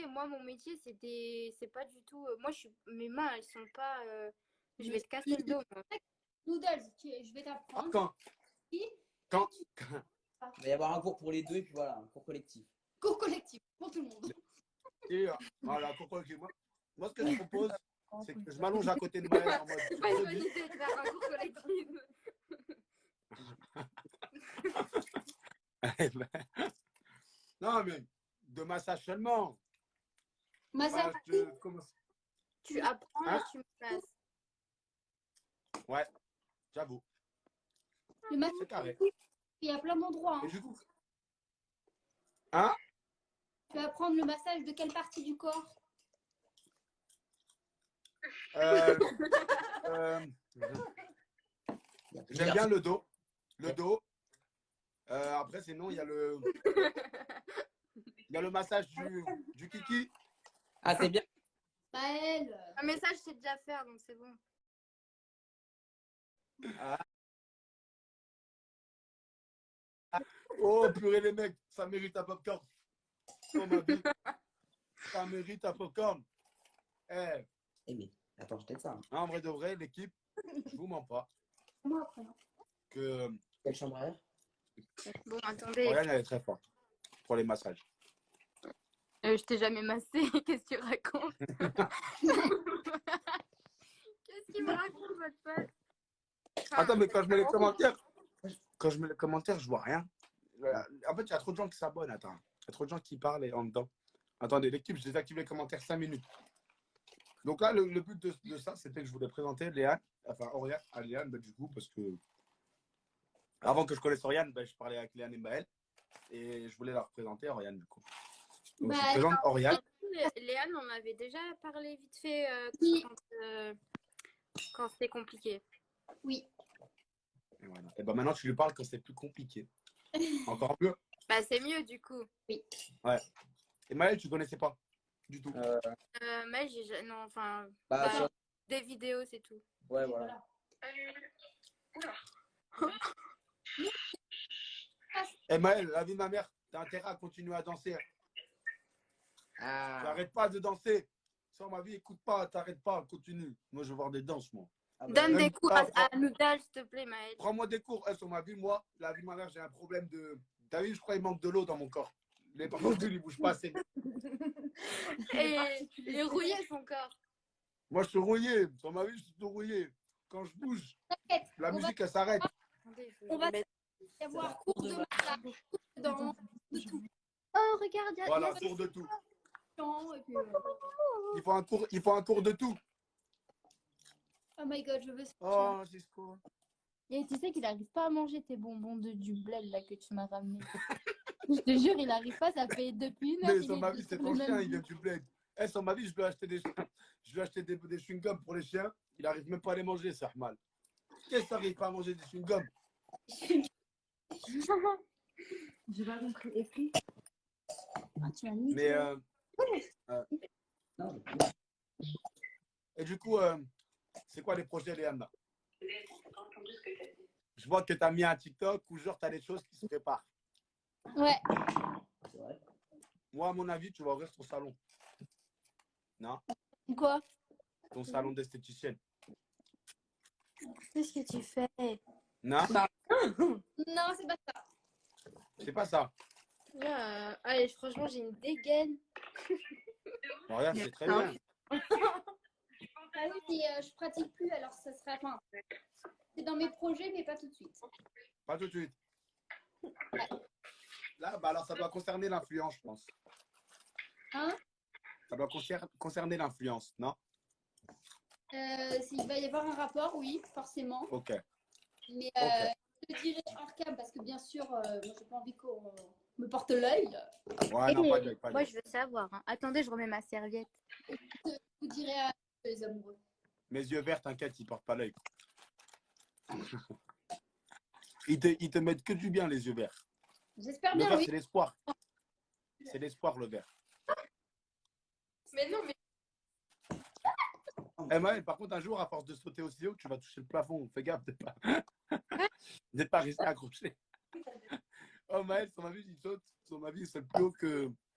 moi, mon métier, c'est pas du tout. Moi, mes mains, elles sont pas. Je vais te casser le dos, moi. Noodles, je vais t'apprendre. Quand Il va y avoir un cours pour les deux et puis voilà, un cours collectif. Cours collectif pour tout le monde. Et voilà, moi, ce que je propose, c'est que je m'allonge à côté de Maël en mode. C'est pas une bonne idée de faire un cours collectif. Non, mais de massage seulement. Massage. Tu apprends Hein? et tu me passes. Ouais, j'avoue. Le massage, C'est carré. il y a plein d'endroits. Et Hein. du coup. Hein? Tu vas apprendre le massage de quelle partie du corps? J'aime bien le dos. Le dos. Après, sinon, il y a le massage du kiki. Ah, c'est bien. Maël. Un message, c'est déjà faire, donc c'est bon. Oh, purée, les mecs, ça mérite un popcorn. Oh, ma vie. Ça mérite un popcorn. Eh, mais attends, je t'aide ça. en vrai de vrai, l'équipe, je vous mens pas. Moi après. Que Quelle chambre à air? Bon, attendez. Oriane, elle est très forte pour les massages. Je t'ai jamais massé. Qu'est-ce que tu racontes? Qu'est-ce qu'il me raconte, votre pote? Attends, mais quand je mets les commentaires, je vois rien. En fait, il y a trop de gens qui s'abonnent. Attends, il y a trop de gens qui parlent en dedans. Attendez, l'équipe, je désactive les commentaires 5 minutes. Donc là, le but de ça, c'était que je voulais présenter Léane, enfin Oriane à Léane, du coup, parce que avant que je connaisse Oriane, je parlais avec Léane et Maël, et je voulais la représenter, Oriane, du coup. Donc je présente Oriane. Léane, on avait déjà parlé vite fait quand c'était compliqué. Oui. Et voilà. Et maintenant, tu lui parles quand c'est plus compliqué. Encore mieux. Bah, c'est mieux, du coup. Oui. Ouais. Et Maël, tu connaissais pas du tout. Mais non, enfin, Bah, des vidéos, c'est tout. ouais, voilà. Et Maël, la vie de ma mère, t'as intérêt à continuer à danser. T'arrêtes pas de danser. Sans ma vie, écoute pas, t'arrêtes pas, continue. Moi, je veux voir des danses, moi. Donne des cours à Noodle, s'il te plaît, Maël. Prends-moi des cours. Sur ma vie, moi, la vie de ma mère, j'ai un problème de. T'as vu, je crois qu'il manque de l'eau dans mon corps. Les particules, ils bougent pas assez. Et il est rouillé, son corps. Moi, je suis rouillé. Sur ma vie, je suis tout rouillé. Quand je bouge, la musique, elle s'arrête. On va y avoir cours de massage, de tout. Oh, regarde, Voilà, cours de tout. Et puis, Il faut un cours de tout. oh my god, je veux ça. Oh, c'est quoi? Et tu sais qu'il n'arrive pas à manger tes bonbons du bled là que tu m'as ramené. Je te jure, il n'arrive pas, ça fait depuis une heure. Mais sur ma vie, c'est ton chien, il vient du bled. Sur ma vie, je lui ai acheté des chewing-gums pour les chiens. Il n'arrive même pas à les manger, c'est mal. Qu'est-ce que t'arrives pas à manger des chewing-gums? J'ai pas compris. Et puis tu m'as mis. Mais et du coup, c'est quoi les projets, Léane là? Je vois que tu as mis un TikTok où genre tu as des choses qui se préparent. Ouais. Moi, à mon avis, tu vas ouvrir ton salon. Non? Quoi? Ton salon d'esthéticienne. Qu'est-ce que tu fais? Non? Non, c'est pas ça. C'est pas ça. Allez, franchement, j'ai une dégaine. Bon, regarde, c'est très bien. Ah oui, mais je pratique plus, alors ça serait. Enfin, c'est dans mes projets, mais pas tout de suite. Pas tout de suite. Là, bah alors ça doit concerner l'influence, je pense. Hein? Ça doit concerner l'influence, non? S'il va y avoir un rapport, oui, forcément. Ok. Mais Ok. je te dirai hors cam parce que bien sûr, moi j'ai pas envie qu'on me porte l'œil. Ouais, non, pas de pas de Moi, je veux savoir. Hein. Attendez, je remets ma serviette. Je vous dirai à les amoureux. Mes yeux verts, t'inquiète, ils portent pas l'œil. Ils te mettent que du bien, les yeux verts. J'espère Le bien, vert, oui. c'est l'espoir. C'est l'espoir, le vert. Mais non, mais. Maël, par contre, un jour, à force de sauter aussi haut, tu vas toucher le plafond. Fais gaffe de pas rester accroché. Oh, Maël, sur ma vie, il saute. Sur ma vie, c'est le plus haut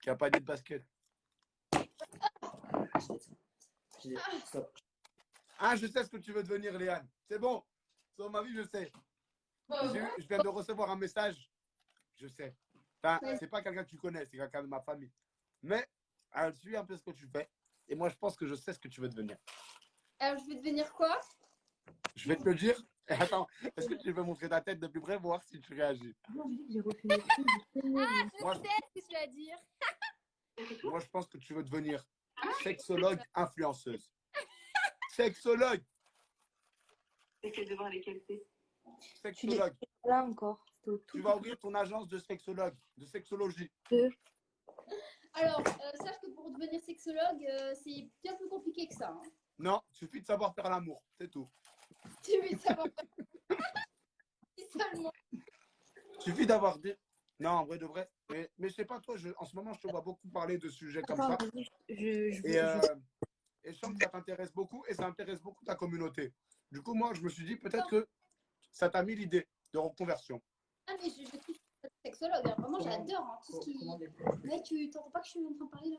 qu'un panier de basket. Stop. Ah, je sais ce que tu veux devenir, Léane. C'est bon. Sur ma vie, je sais. Je viens de recevoir un message. Je sais. Enfin, c'est pas quelqu'un que tu connais, c'est quelqu'un de ma famille. Mais elle suit un peu ce que tu fais. Et moi, je pense que je sais ce que tu veux devenir. Alors, je vais devenir quoi? Je vais te le dire. Attends, est-ce que tu veux montrer ta tête de plus près, voir si tu réagis? Non, j'ai dit que j'ai refait mes trucs, j'ai fait Ah, je Moi, sais ce que tu vas dire. Moi, je pense que tu veux devenir sexologue influenceuse. Sexologue. C'est qu'elle devrait aller qualité. Sexologue. là encore. C'était au tout Tu vas ouvrir ton agence de sexologue, de sexologie. Alors, sache que pour devenir sexologue, c'est bien plus compliqué que ça. Hein. Non, suffit de savoir faire l'amour, c'est tout. Tu veux savoir si seulement. Suffit d'avoir dit. Non, en vrai de vrai. Mais je sais pas, toi, en ce moment, je te vois beaucoup parler de sujets comme ça. Et je sens que ça t'intéresse beaucoup et ça intéresse beaucoup ta communauté. Du coup, moi, je me suis dit peut-être que ça t'a mis l'idée de reconversion. Ah, mais je suis sexologue. Hein. Vraiment, j'adore hein, tout ce qui. Mec, tu t'entends pas que je suis en train de parler là?